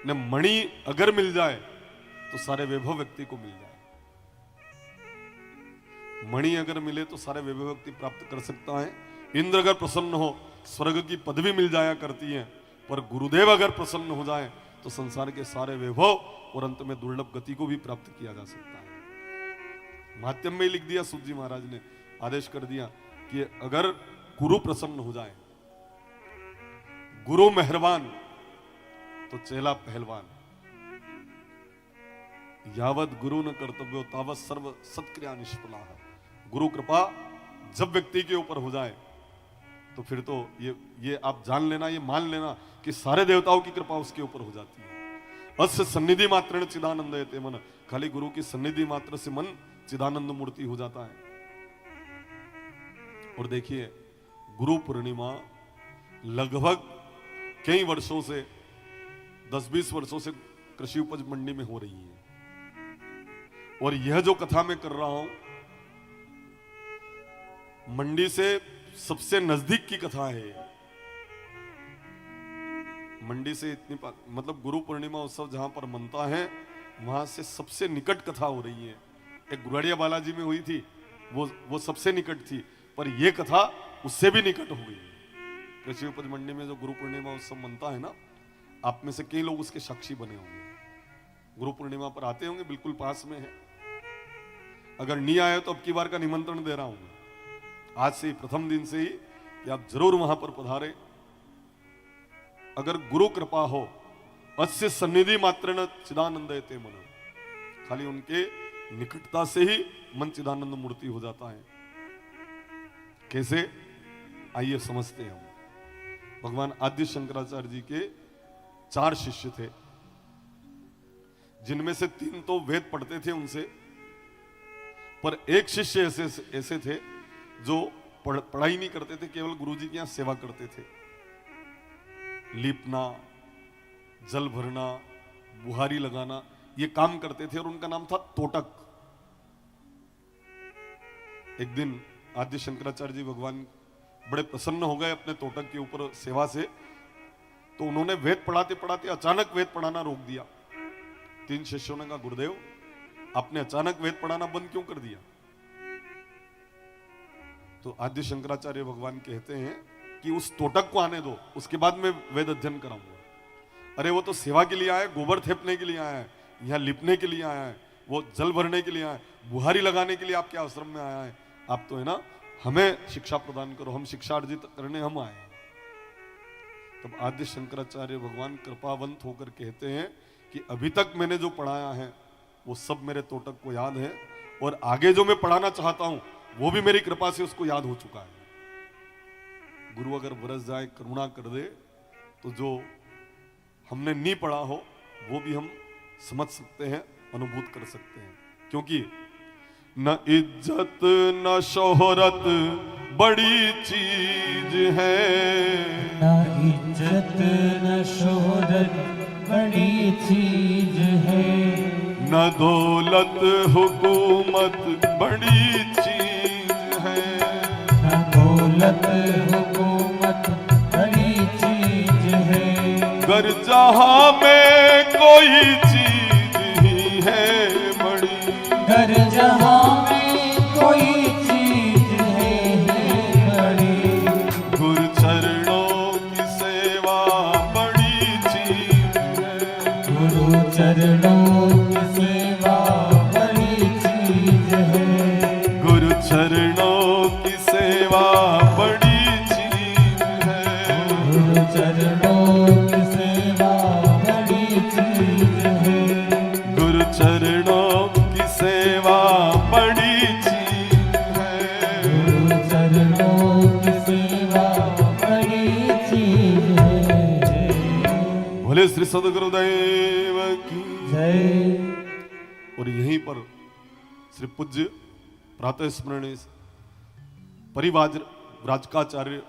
ने मणि अगर मिल जाए तो सारे वैभव व्यक्ति को मिल जाए। मणि अगर मिले तो सारे वैभव व्यक्ति प्राप्त कर सकता है। इंद्र अगर प्रसन्न हो स्वर्ग की पदवी मिल जाया करती है, पर गुरुदेव अगर प्रसन्न हो जाए तो संसार के सारे वैभव और अंत में दुर्लभ गति को भी प्राप्त किया जा सकता है। माध्यम में ही लिख दिया, सूत जी महाराज ने आदेश कर दिया कि अगर गुरु प्रसन्न हो जाए, गुरु मेहरबान तो चेला पहलवान। यावत गुरु न कर्तव्यो तावत सर्व सत्क्रिया निष्फला है। गुरु कृपा जब व्यक्ति के ऊपर हो जाए तो फिर तो ये आप जान लेना, ये मान लेना कि सारे देवताओं की कृपा उसके ऊपर हो जाती है। अस्य सन्निधि मात्र चिदानंद है मन। खाली गुरु की सन्निधि मात्र से मन चिदानंद मूर्ति हो जाता है। और देखिए गुरु पूर्णिमा लगभग कई वर्षों से 10-20 वर्षों से कृषि उपज मंडी में हो रही है। और यह जो कथा मैं कर रहा हूं मंडी से सबसे नजदीक की कथा है। मंडी से इतनी मतलब गुरु पूर्णिमा उत्सव जहां पर मनता है वहां से सबसे निकट कथा हो रही है। एक गुराड़िया बालाजी में हुई थी, वो सबसे निकट थी, पर यह कथा उससे भी निकट हो गई। कृषि उपज मंडी में जो गुरु पूर्णिमा उत्सव मनता है ना, आप में से कई लोग उसके साक्षी बने होंगे। गुरु पूर्णिमा पर आते होंगे, बिल्कुल पास में है। अगर नहीं आए तो अब की बार का निमंत्रण दे रहा हूं आज से ही, प्रथम दिन से ही, कि आप जरूर वहां पर पधारे। अगर गुरु कृपा हो, अस्य सन्निधि मात्र न चिदानंद ते मन। खाली उनके निकटता से ही मन चिदानंद मूर्ति हो जाता है। कैसे, आइए समझते हैं हम। भगवान आद्य शंकराचार्य जी के 4 शिष्य थे, जिनमें से 3 तो वेद पढ़ते थे उनसे, पर एक शिष्य ऐसे थे जो पढ़ाई नहीं करते थे, केवल गुरुजी के यहां सेवा करते थे। लीपना, जल भरना, बुहारी लगाना, ये काम करते थे और उनका नाम था तोटक। एक दिन आद्य शंकराचार्य जी भगवान बड़े प्रसन्न हो गए अपने तोटक के ऊपर सेवा से, तो उन्होंने वेद पढ़ाते पढ़ाते अचानक वेद पढ़ाना रोक दिया। 3 शिष्यों ने कहा, गुरुदेव आपने अचानक वेद पढ़ाना बंद क्यों कर दिया? तो आद्य शंकराचार्य भगवान कहते हैं कि उस तोटक को आने दो, उसके बाद मैं वेद अध्ययन कराऊंगा। अरे वो तो सेवा के लिए आया है, गोबर थेपने के लिए आया है, यहाँ लिपने के लिए आया है, वो जल भरने के लिए आया है, बुहारी लगाने के लिए आपके आश्रम में आया है। आप तो है ना, हमें शिक्षा प्रदान करो, हम शिक्षा अर्जित करने हम आए हैं। तब आद्य शंकराचार्य भगवान कृपावंत होकर कहते हैं कि अभी तक मैंने जो पढ़ाया है वो सब मेरे तोटक को याद है, और आगे जो मैं पढ़ाना चाहता हूं वो भी मेरी कृपा से उसको याद हो चुका है। गुरु अगर बरस जाए, करुणा कर दे, तो जो हमने नहीं पढ़ा हो वो भी हम समझ सकते हैं, अनुभूत कर सकते हैं। क्योंकि न इज्जत न शोहरत बड़ी चीज है, न इज्जत न शोहरत बड़ी चीज है, न दौलत हुकूमत बड़ी चीज है, न दौलत हुकूमत बड़ी चीज है, गर जहां में कोई चीज ही है बड़ी, घर जहां में कोई चीज है बड़ी, गुरु चरणों की सेवा बड़ी चीज है, गुरु चरणों की सेवा बड़ी चीज है, गुरु चरणों की सेवा बड़ी चीज है, गुरु चरणों की सेवा बड़ी चीज है, गुरु चरणों की सेवा बड़ी चीज है, गुरु चरणों की सेवा बड़ी चीज है। भोले श्री सदगुरुदेव की। जय। और यहीं पर श्री पूज्य प्रातः स्मरणीय परिवाज राजकाचार्य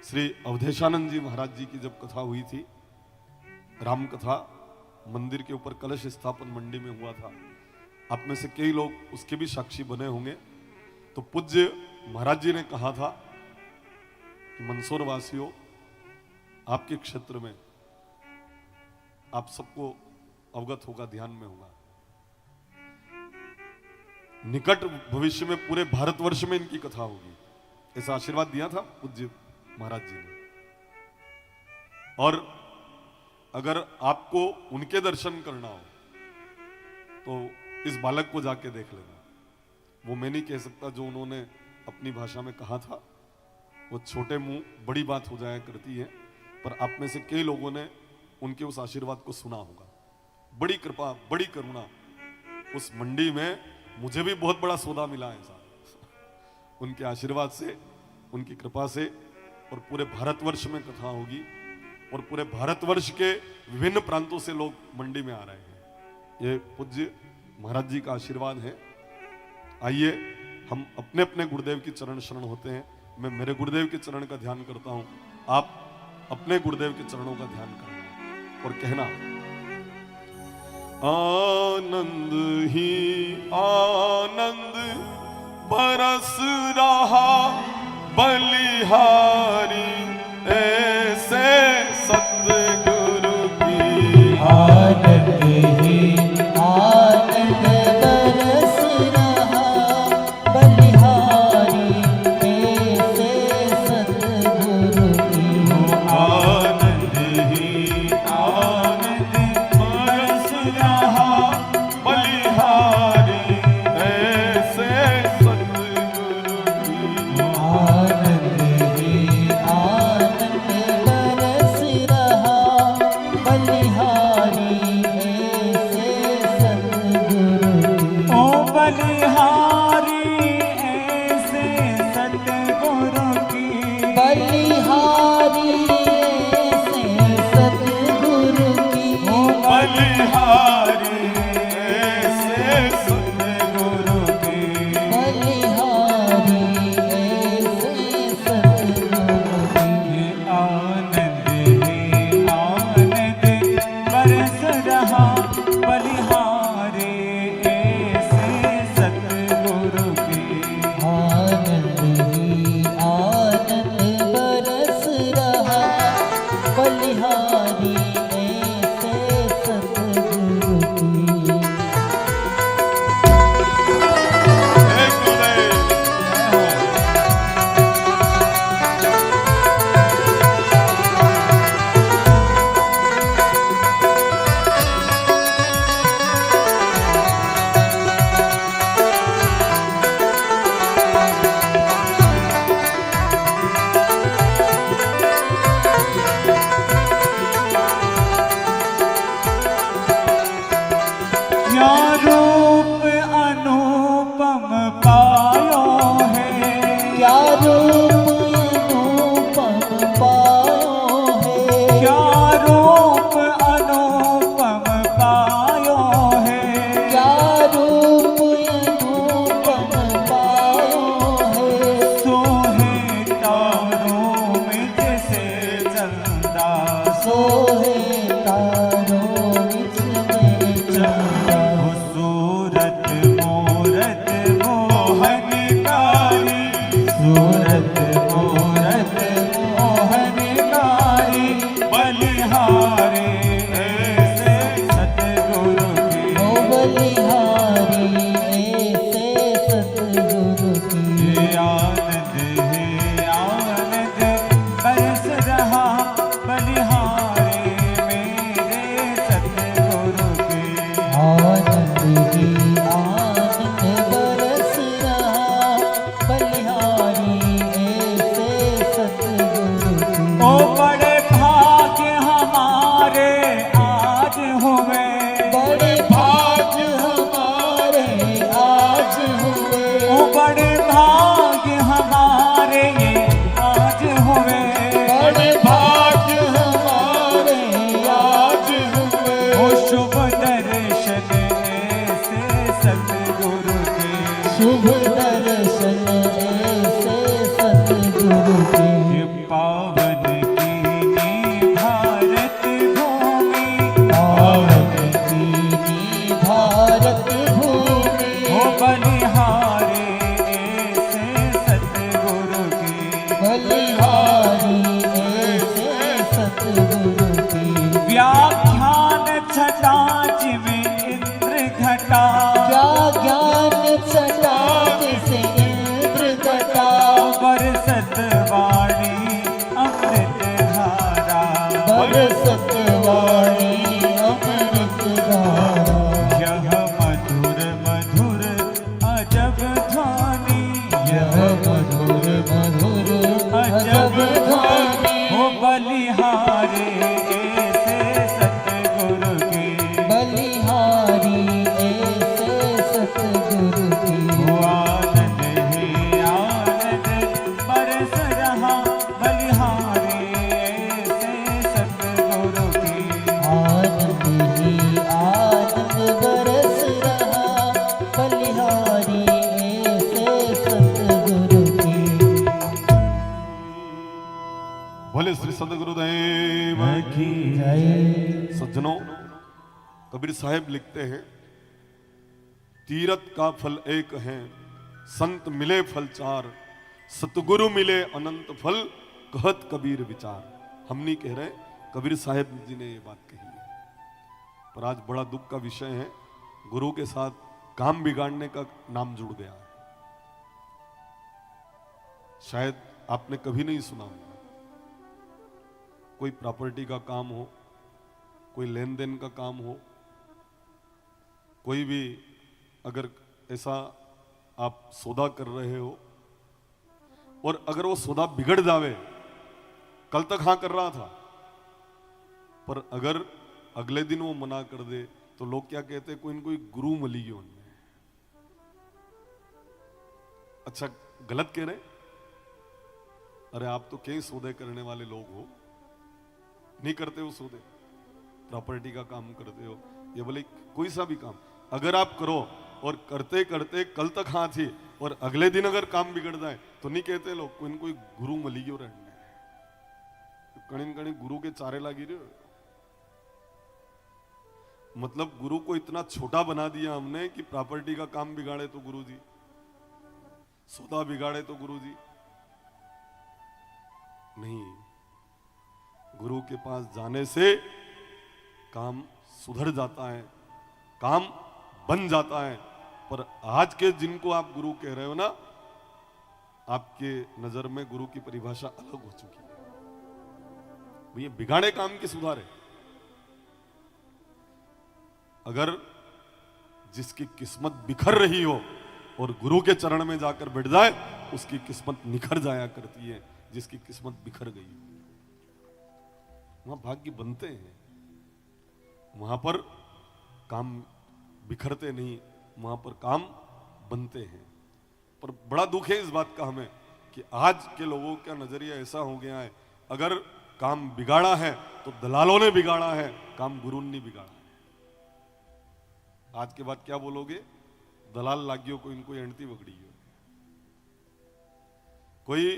श्री अवधेशानंद जी महाराज जी की जब कथा हुई थी, राम कथा, मंदिर के ऊपर कलश स्थापन मंडी में हुआ था। आप में से कई लोग उसके भी साक्षी बने होंगे। तो पूज्य महाराज जी ने कहा था कि मंदसौर वासियों, आपके क्षेत्र में आप सबको अवगत होगा, ध्यान में होगा। निकट भविष्य में पूरे भारतवर्ष में इनकी कथा होगी, ऐसा आशीर्वाद दिया था पूज्य महाराज जी ने। और अगर आपको उनके दर्शन करना हो तो इस बालक को जाके देख लेना। वो मैं नहीं कह सकता जो उन्होंने अपनी भाषा में कहा था, वो छोटे मुंह बड़ी बात हो जाया करती है, पर आप में से कई लोगों ने उनके उस आशीर्वाद को सुना होगा। बड़ी कृपा, बड़ी करुणा, उस मंडी में मुझे भी बहुत बड़ा सौदा मिला है साहब उनके आशीर्वाद से, उनकी कृपा से। और पूरे भारतवर्ष में कथा होगी और पूरे भारतवर्ष के विभिन्न प्रांतों से लोग मंडी में आ रहे हैं। ये पूज्य महाराज जी का आशीर्वाद है। आइए हम अपने अपने गुरुदेव की चरण शरण होते हैं। मैं मेरे गुरुदेव के चरण का ध्यान करता हूं, आप अपने गुरुदेव के चरणों का ध्यान करना और कहना, आनंद ही आनंद बरस रहा बलिहारी ऐसे सतगुरु की। आनंद ही आनंद बरस रहा बलिहारी ऐसे सतगुरु की। आनंद ही आनंद बरस रहा बलिहारी ऐसे सतगुरु की। आनंद ही आनंद बरस रहा बलिहारी ऐसे सतगुरु की। ओ बलिहारी ऐसे सतगुरु की। बलिहारी ऐसे सतगुरु की। ओ बलिहारी ऐसे सतगुरु की। बलिहारी ऐसे सतगुरु की। आनंद ही आनंद बरस रहा बलिहारी ऐसे सतगुरु की। आनंद ही आनंद बरस रहा बलिहारी ऐसे सतगुरु की। हे गुरुदेव, क्या रूप अनुपम पायो है। क्या रूप अनुपम पायो है। क्या रूप अनुपम पायो है। क्या रूप अनुपम पायो है। सोहे तारों में जैसे चंदा। सोहे तारों बिच में चंदा। वो सूरत मूरत मोहन यही आनंद बरस रहा बलिहारी ऐसे सतगुरु की। बोले श्री सदगुरुदेव की जय। सज्जनों, कबीर साहब लिखते हैं, तीरथ का फल एक है, संत मिले फल चार, सतगुरु मिले अनंत फल, कहत कबीर विचार। हम नहीं कह रहे, कबीर साहब जी ने ये बात कही है। पर आज बड़ा दुख का विषय है, गुरु के साथ काम बिगाड़ने का नाम जुड़ गया है। शायद आपने कभी नहीं सुना होगा, कोई प्रॉपर्टी का काम हो, कोई लेन देन का काम हो, कोई भी अगर ऐसा आप सौदा कर रहे हो और अगर वो सौदा बिगड़ जावे, कल तक हाँ कर रहा था, पर अगर अगले दिन वो मना कर दे तो लोग क्या कहते हैं, कोई न कोई गुरु मिली गई उनमें। अच्छा, गलत कह रहे? अरे आप तो कई सौदे करने वाले लोग हो, नहीं करते हो सौदे, प्रॉपर्टी का काम करते हो, ये बोले कोई सा भी काम अगर आप करो और करते करते कल तक हाँ थी और अगले दिन अगर काम बिगड़ जाए तो नहीं कहते लोग, कोई न कोई गुरु मिली गयो रहने, कणी कणी गुरु के चारे लागी रहे। मतलब गुरु को इतना छोटा बना दिया हमने कि प्रॉपर्टी का काम बिगाड़े तो गुरु जी, सौदा बिगाड़े तो गुरु जी। नहीं, गुरु के पास जाने से काम सुधर जाता है, काम बन जाता है। पर आज के जिनको आप गुरु कह रहे हो ना, आपके नजर में गुरु की परिभाषा अलग हो चुकी है। भैया बिगाड़े काम की सुधारे। अगर जिसकी किस्मत बिखर रही हो और गुरु के चरण में जाकर बैठ जाए, उसकी किस्मत निखर जाया करती है। जिसकी किस्मत बिखर गई वहां भाग्य बनते हैं, वहां पर काम बिखरते नहीं, वहां पर काम बनते हैं। पर बड़ा दुख है इस बात का हमें कि आज के लोगों का नजरिया ऐसा हो गया है, अगर काम बिगाड़ा है तो दलालों ने बिगाड़ा है, काम गुरु ने बिगाड़ा है। आज के बाद क्या बोलोगे? दलाल लागियो को इनको एंटी बगड़ी हो, कोई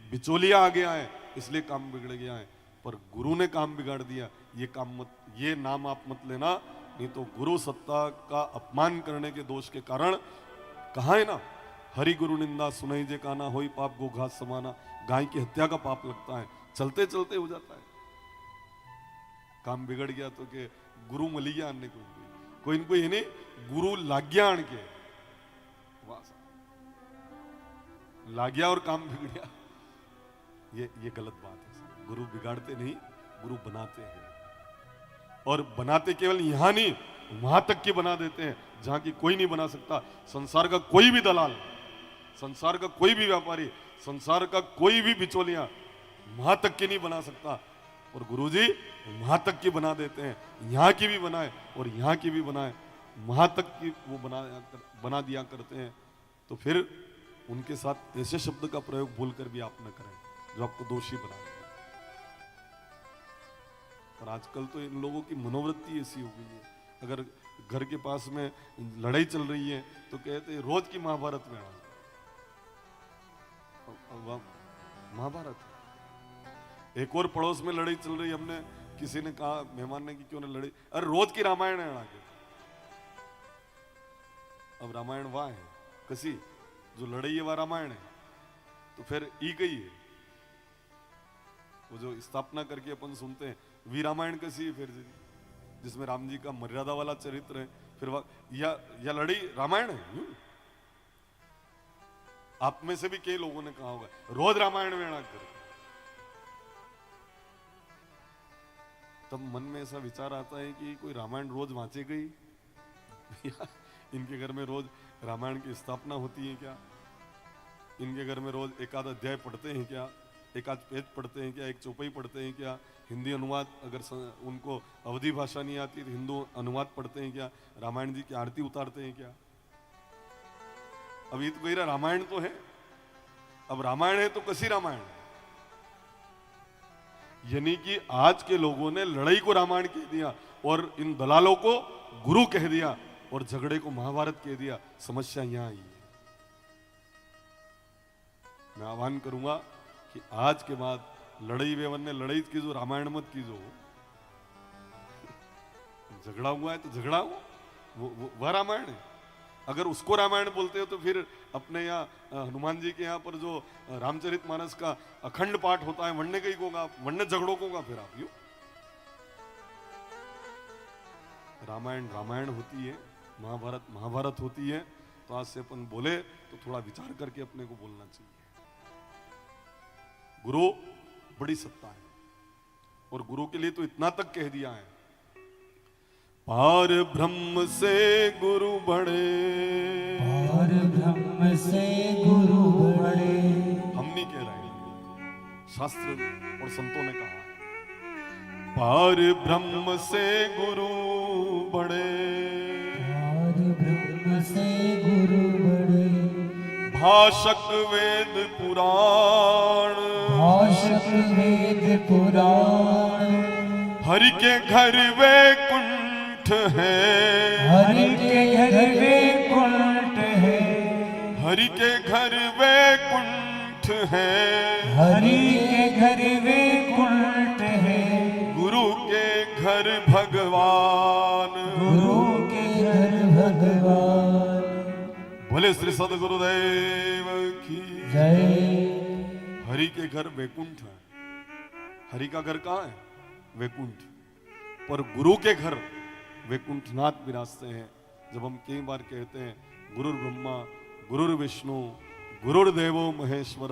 बिचौलिया आ गया है इसलिए काम बिगड़ गया है। पर गुरु ने काम बिगाड़ दिया, ये काम मत, ये नाम आप मत लेना, नहीं तो गुरु सत्ता का अपमान करने के दोष के कारण कहा है ना, हरि गुरु निंदा सुनाई जे काना, होई पाप गो घास समाना। गाय की हत्या का पाप लगता है, चलते चलते हो जाता है। काम बिगड़ गया तो के गुरु मली गया आने कोई न कोई नहीं, गुरु लाग गया आन के, लाग गया और काम बिगड़ गया। ये गलत बात है। गुरु बिगाड़ते नहीं, गुरु बनाते हैं। और बनाते केवल यहां नहीं, वहां तक की बना देते हैं जहां की कोई नहीं बना सकता। संसार का कोई भी दलाल, संसार का कोई भी व्यापारी, संसार का कोई भी बिचौलिया वहां तक की नहीं बना सकता। और गुरुजी वहां तक की बना देते हैं, यहां की भी बनाए और यहां की भी बनाए, वहां तक की वो बना दिया करते हैं। तो फिर उनके साथ ऐसे शब्द का प्रयोग भूलकर भी आप न करें जो आपको दोषी बना दें। पर आजकल तो इन लोगों की मनोवृत्ति ऐसी हो गई है, अगर घर के पास में लड़ाई चल रही है तो कहते हैं रोज की महाभारत में महाभारत। एक और पड़ोस में लड़ाई चल रही, हमने किसी ने कहा, मेहमान ने कि क्यों ने लड़ी, अरे रोज की रामायण है आगे। अब रामायण वह है कसी जो लड़ाई है, वह रामायण है, तो फिर ई गई है वो जो स्थापना करके अपन सुनते हैं, वी रामायण कसी है फिर जिसमें राम जी का मर्यादा वाला चरित्र है, फिर या लड़ी रामायण है। आप में से भी कई लोगों ने कहा होगा रोज रामायण में कर, तब मन में ऐसा विचार आता है कि कोई रामायण रोज वांचे गई इनके घर में रोज रामायण की स्थापना होती है क्या? इनके घर में रोज एक आध अध्याय पढ़ते हैं क्या? एक आध पेज पढ़ते हैं क्या? एक चौपाई पढ़ते हैं क्या? हिंदी अनुवाद, अगर उनको अवधी भाषा नहीं आती तो हिंदू अनुवाद पढ़ते हैं क्या? रामायण जी की आरती उतारते हैं क्या? अभी तो कह रहा रामायण तो है, अब रामायण है तो कसी रामायण? यानी कि आज के लोगों ने लड़ाई को रामायण कह दिया और इन दलालों को गुरु कह दिया और झगड़े को महाभारत कह दिया। समस्या यहां आई है। मैं आह्वान करूंगा कि आज के बाद लड़ाई वेवन ने लड़ाई की जो रामायण मत की जो झगड़ा हुआ है तो झगड़ा हो, वह रामायण है। अगर उसको रामायण बोलते हो तो फिर अपने यहाँ हनुमान जी के यहाँ पर जो रामचरितमानस का अखंड पाठ होता है वन्य कहीं होगा, वन्य झगड़ों को होगा। फिर आप यू रामायण रामायण होती है, महाभारत महाभारत होती है। तो आज से अपन बोले तो थोड़ा विचार करके अपने को बोलना चाहिए। गुरु बड़ी सत्ता है और गुरु के लिए तो इतना तक कह दिया है, पार ब्रह्म से गुरु बड़े, पार ब्रह्म से गुरु बड़े। हम नहीं कह रहे हैं, शास्त्र और संतों ने कहा है। पार ब्रह्म से गुरु बड़े, पार ब्रह्म से गुरु बड़े। भाषक वेद पुराण, भाषक वेद पुराण। हरि के घर वैकुंठ है, हरि के घर वैकुंठ है, हरि के घर वैकुंठ है, हरि के घर वैकुंठ है। गुरु के घर भगवान, गुरु के घर भगवान। बोले श्री सदगुरुदेव की जय। हरि के घर वैकुंठ है। हरि का घर कहाँ है? वैकुंठ। पर गुरु के घर वैकुंठनाथ विराजते हैं। जब हम कई बार कहते हैं गुरुर् ब्रह्मा गुरुर् विष्णु गुरुर्देवो महेश्वर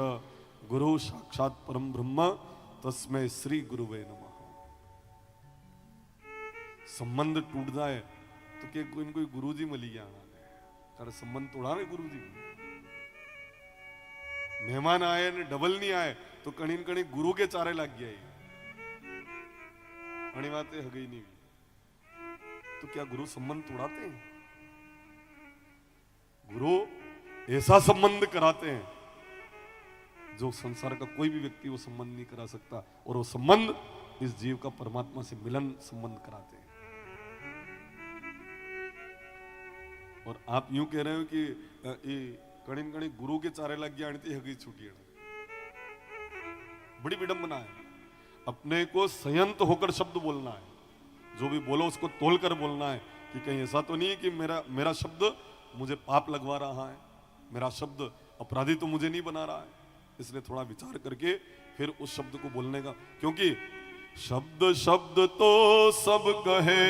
गुरु साक्षात परम ब्रह्म तस्मै श्री गुरुवे नमः। संबंध टूट जाए तो के कोई गुरु जी मिली गया तारे संबंध तोड़ा ने गुरु जी। मेहमान आए ने डबल नहीं आए तो कणी न कणी गुरु के चारे लग गया। अणी बातें हगई नहीं तो क्या गुरु संबंध तोड़ाते हैं? गुरु ऐसा संबंध कराते हैं जो संसार का कोई भी व्यक्ति वो संबंध नहीं करा सकता। और वो संबंध इस जीव का परमात्मा से मिलन संबंध कराते हैं। और आप यूं कह रहे हो कि कणी न कणी गुरु के चारे लग गया हगी छूटी। बड़ी विडंबना है। अपने को संयत होकर शब्द बोलना है। जो भी बोलो उसको तोलकर बोलना है कि कहीं ऐसा तो नहीं है कि मेरा शब्द मुझे पाप लगवा रहा है, मेरा शब्द अपराधी तो मुझे नहीं बना रहा है। इसलिए थोड़ा विचार करके फिर उस शब्द को बोलने का, क्योंकि शब्द शब्द तो सब कहे,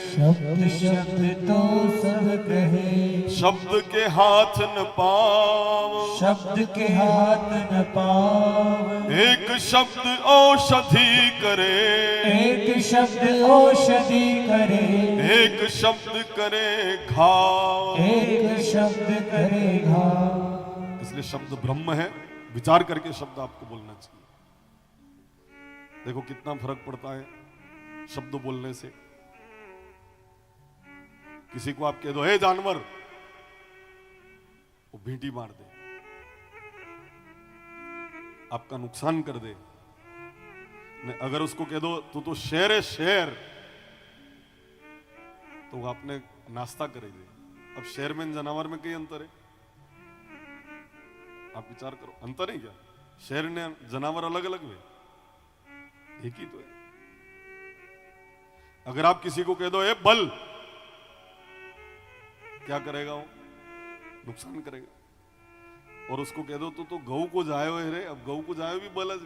शब्द शब्द तो सब कहे। शब्द के हाथ न पाव, शब्द के हाथ न पाव। एक शब्द औषधि करे, एक शब्द औषधि करे। एक शब्द करे घाव, एक शब्द करे घाव। इसलिए शब्द ब्रह्म है। विचार करके शब्द आपको बोलना चाहिए। देखो कितना फर्क पड़ता है शब्द बोलने से। किसी को आप कह दो हे जानवर, वो भींटी मार दे, आपका नुकसान कर दे। अगर उसको कह दो तू तो शेर है शेर, तो वो आपने नाश्ता करेगी। अब शेर में जानवर में कई अंतर है? आप विचार करो, अंतर है क्या? शेर ने जानवर अलग अलग हुए, एक ही तो है। अगर आप किसी को कह दो ए बल, क्या करेगा वो? नुकसान करेगा। और उसको कह दो तो गऊ को जायो है रे, अब गऊ को जायो भी बल है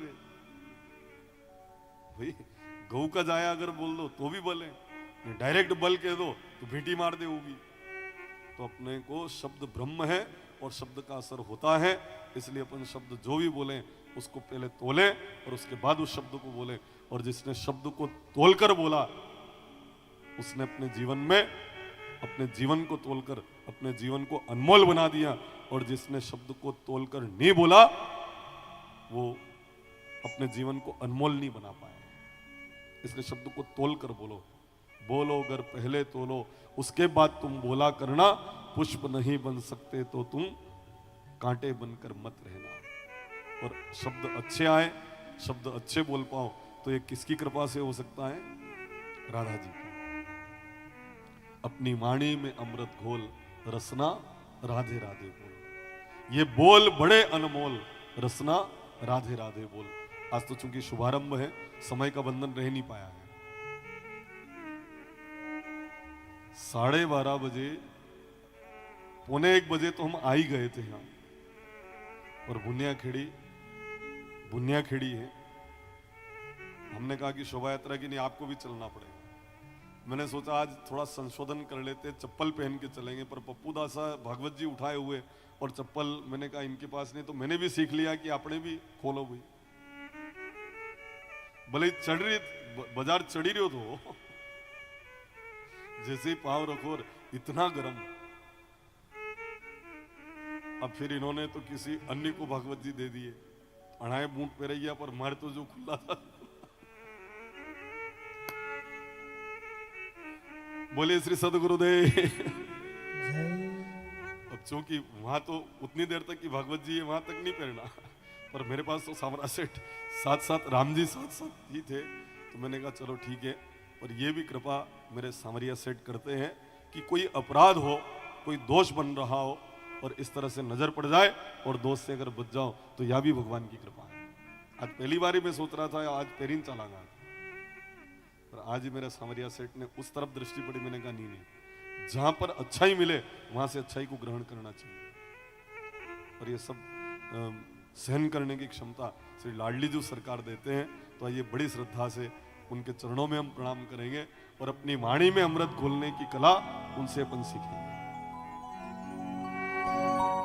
भाई। गऊ का जाया अगर बोल दो तो भी बल है, डायरेक्ट बल कह दो तो भीटी मार दे वो भी। तो अपने को शब्द ब्रह्म है और शब्द का असर होता है। इसलिए अपन शब्द जो भी बोलें उसको पहले तोलें और उसके बाद उस शब्द को बोलें। और जिसने शब्द को तोलकर बोला उसने अपने जीवन में अपने जीवन को तोलकर अपने जीवन को अनमोल बना दिया। और जिसने शब्द को तोलकर नहीं बोला वो अपने जीवन को अनमोल नहीं बना पाया। इसलिए शब्द को तोलकर बोलो। बोलो अगर पहले तोलो उसके बाद तुम बोला करना। पुष्प नहीं बन सकते तो तुम कांटे बनकर मत रहना। और शब्द अच्छे आए, शब्द अच्छे बोल पाओ, तो ये किसकी कृपा से हो सकता है? राधा जी की। अपनी वाणी में अमृत घोल, रसना राधे राधे बोल। ये बोल बड़े अनमोल, रसना राधे राधे बोल। आज तो चूंकि शुभारंभ है, समय का बंधन रह नहीं पाया है। 12:30 बजे, 1:45 बजे तो हम आ ही गए थे यहाँ। और बुनियाखेड़ी है। हमने कहा कि शोभा यात्रा की नहीं, आपको भी चलना पड़ेगा। मैंने सोचा आज थोड़ा संशोधन कर लेते, चप्पल पहन के चलेंगे, पर पप्पू दासा भागवत जी उठाए हुए और चप्पल मैंने कहा इनके पास नहीं, तो मैंने भी सीख लिया कि आपने भी खोलो भाई। भले चढ़ रही बाजार चढ़ी रही हो तो जैसे ही पांव रखो, इतना गर्म। अब फिर इन्होंने तो किसी अन्य को भागवत जी दे दिए, अढ़ाए बूट पे रही, पर मार तो जो खुला था। बोले श्री सदगुरुदेव। अब चूंकि वहां तो उतनी देर तक की भागवत जी है, वहां तक नहीं पहनना, पर मेरे पास तो सामरा सेठ साथ राम जी साथ ही थे, तो मैंने कहा चलो ठीक है। और ये भी कृपा मेरे सामरिया सेठ करते हैं कि कोई अपराध हो, कोई दोष बन रहा हो और इस तरह से नजर पड़ जाए और दोष से अगर बच जाओ, तो यह भी भगवान की कृपा है। आज पहली बार ही मैं सोच रहा था आज पेरिन चलागा, पर आज ही मेरे सामरिया सेठ ने उस तरफ दृष्टि पड़ी। मैंने कहा नहीं, जहां पर अच्छाई मिले वहां से अच्छाई को ग्रहण करना चाहिए। और ये सब सहन करने की क्षमता श्री लाडली जी सरकार देते हैं। तो आइए बड़ी श्रद्धा से उनके चरणों में हम प्रणाम करेंगे और अपनी वाणी में अमृत घोलने की कला उनसे अपन सीखेंगे।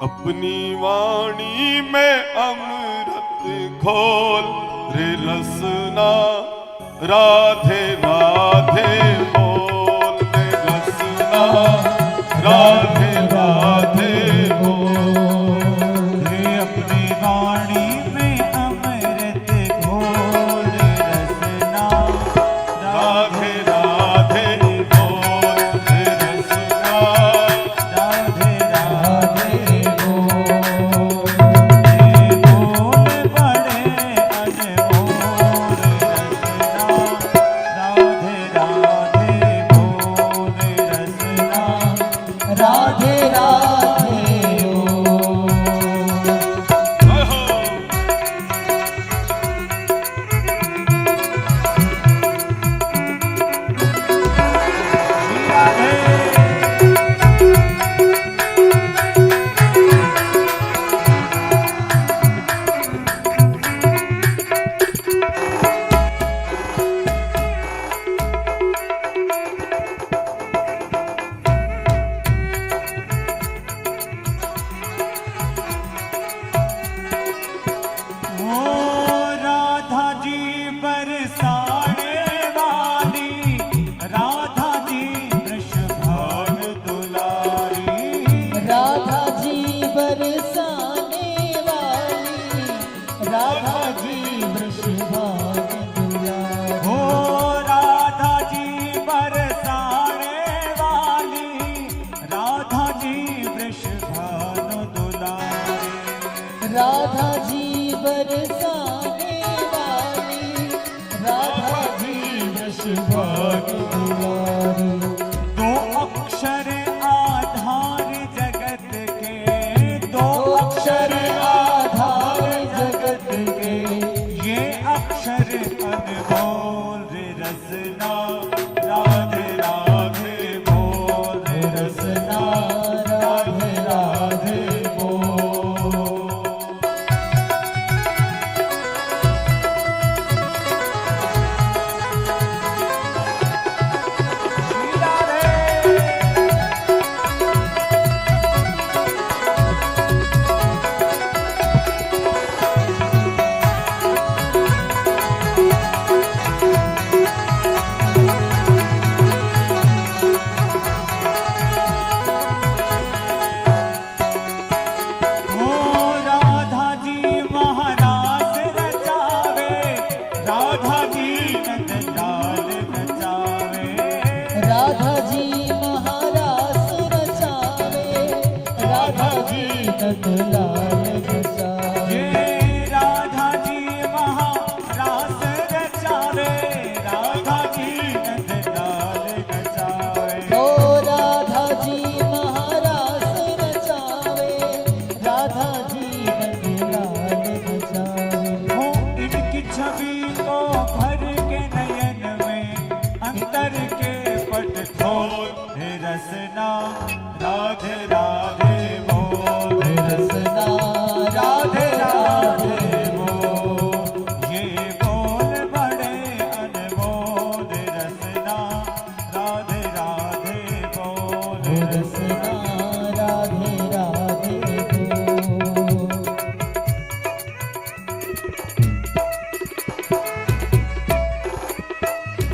अपनी वाणी में अमृत घोल रे रसना राधे राधे बोल रे रसना राधे राधे बोल। रे अपनी वाणी में अमृत घोल, रसना राधे राधे बोल रे रसना राधे राधे बोल। रे बोल बड़े अनमोल, रसना राधे राधे बोल, रसना राधे राधे राधा जी बरसाने वाली, राधा जी वृषभान दुलारी। राधा जी बरसाने वाली, राधा जी वृषभान दुलारी। हो राधा जी बरसाने वाली, राधा जी वृषभान दुलारी। राधा जी बरसाने वाली, राधा जी वृषभान दुलारी। दो अक्षर आधार जगत के, दो अक्षर आधार जगत के, ये अक्षर अनमोल रे रसना राधे राधे बोल, रे रसना राधे राधे बोल। हो राधा जी महारास रचावे, राधा जी नंदलाल नचावे। राधा जी महारास रचावे, राधा जी नंदलाल ये रचावे। राधा जी महारास रचावे, बोल हे रसना राधे राधे बोल हे रसना राधे राधे बोल ये बोल बड़े अनमोल रसना राधे राधे बोल हे रसना राधे राधे बोल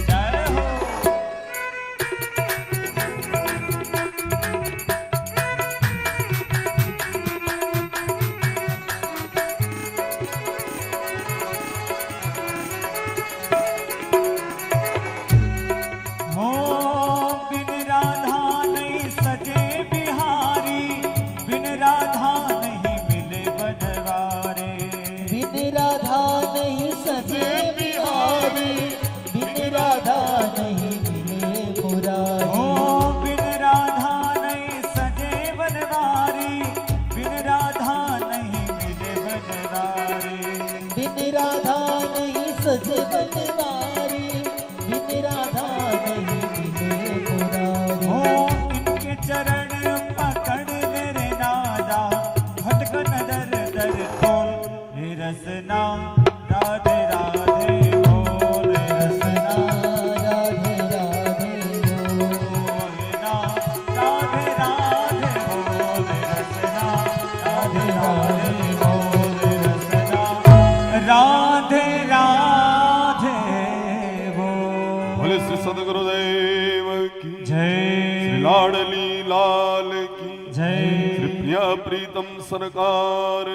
जय हो हो बिन राधा नहीं सजे बिहारी बिन राधा नहीं मिले बनवारे बिन राधा नहीं सजे बिहारी बिन राधा नहीं मिले मुरारी हो बिन राधा नहीं सजे बनवारी बिन राधा नहीं मिले बनवारे बिन राधा नहीं सजे बनवारी बिन राधा नहीं मिले मुरारी हो इनके चरण पकड़ ले रे नादा भटकन दर दर तोल हे रसना राधे राधे बोल हे रसना राधे राधे बोल ना राधे राधे बोल हे रसना राधे राधे बोल हे रसना राधे राधे बोल बोले श्री सदगुरुदेव की जय श्री लाडली लाल की जय श्री प्रिया प्रीतम सरकार